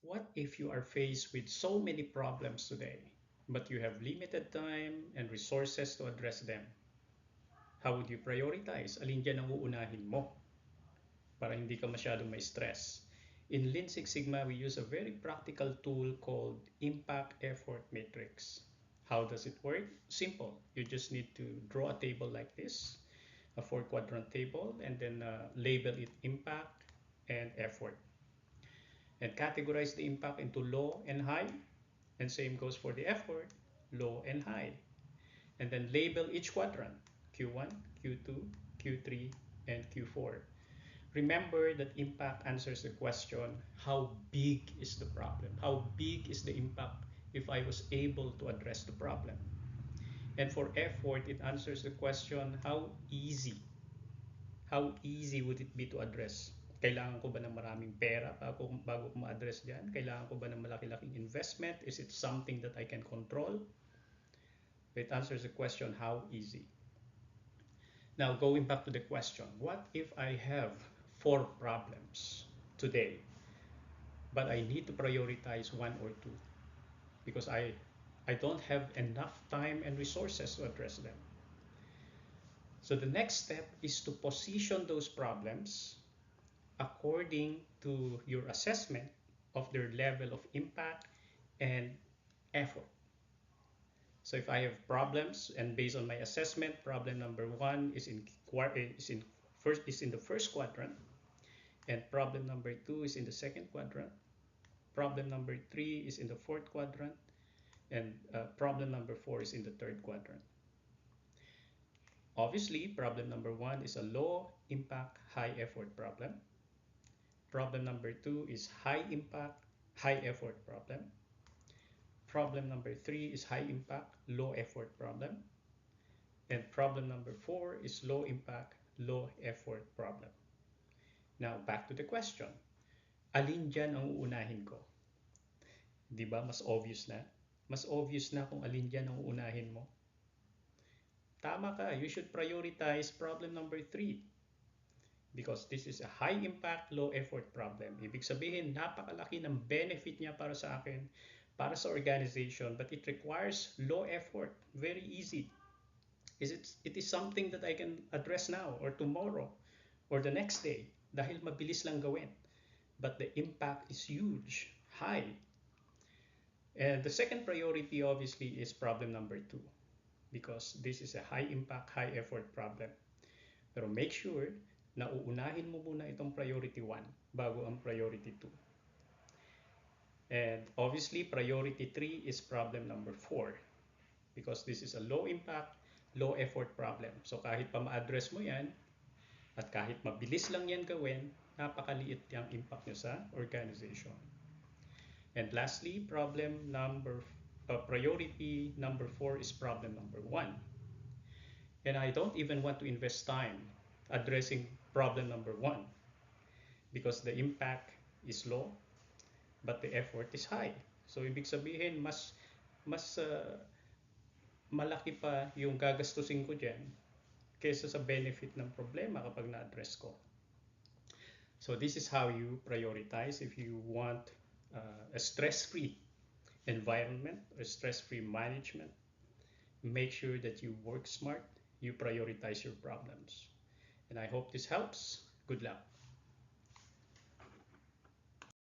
What if you are faced with so many problems today, but you have limited time and resources to address them? How would you prioritize? Alin dyan ang uunahin mo para hindi ka masyadong may stress? In Lean Six Sigma, we use a very practical tool called Impact Effort Matrix. How does it work? Simple. You just need to draw a table like this, a four-quadrant table, and then label it impact and effort. And categorize the impact into low and high, and same goes for the effort, low and high. And then label each quadrant, Q1, Q2, Q3, and Q4. Remember that impact answers the question, how big is the problem? How big is the impact if I was able to address the problem? And for effort, it answers the question, how easy? How easy would it be to address? Kailangan ko ba ng maraming pera bago ko ma-address dyan? Kailangan ko ba ng malaki-laking investment? Is it something that I can control? It answers the question, how easy? Now, going back to the question, what if I have 4 problems today, but I need to prioritize 1 or 2 because I don't have enough time and resources to address them? So the next step is to position those problems according to your assessment of their level of impact and effort. So if I have problems and based on my assessment, problem number 1 is in the first quadrant, and problem number 2 is in the second quadrant. Problem number 3 is in the fourth quadrant, and problem number 4 is in the third quadrant. Obviously, problem number 1 is a low impact, high effort problem. Problem number 2 is high impact, high effort problem. Problem number 3 is high impact, low effort problem. And problem number 4 is low impact, low effort problem. Now, back to the question. Alin dyan ang uunahin ko? Di ba mas obvious na? Mas obvious na kung alin dyan ang uunahin mo. Tama ka, you should prioritize problem number 3 because this is a high impact, low effort problem. Ibig sabihin, napakalaki ng benefit niya para sa akin, para sa organization, but it requires low effort, very easy. It is something that I can address now or tomorrow or the next day dahil mabilis lang gawin. But the impact is huge, high. And the second priority obviously is problem number 2 because this is a high impact, high effort problem. Pero make sure na uunahin mo muna itong priority 1 bago ang priority 2. And obviously, priority 3 is problem number 4 because this is a low impact, low effort problem. So kahit pa ma-address mo yan at kahit mabilis lang yan gawin, napakaliit yung impact nyo sa organization. And lastly, priority number 4 is problem number 1. And I don't even want to invest time addressing problem number 1 because the impact is low but the effort is high. So ibig sabihin mas malaki pa yung gagastusin ko diyan kaysa sa benefit ng problema kapag na-address ko. So this is how you prioritize if you want a stress-free environment, a stress-free management. Make sure that you work smart, you prioritize your problems. And I hope this helps. Good luck.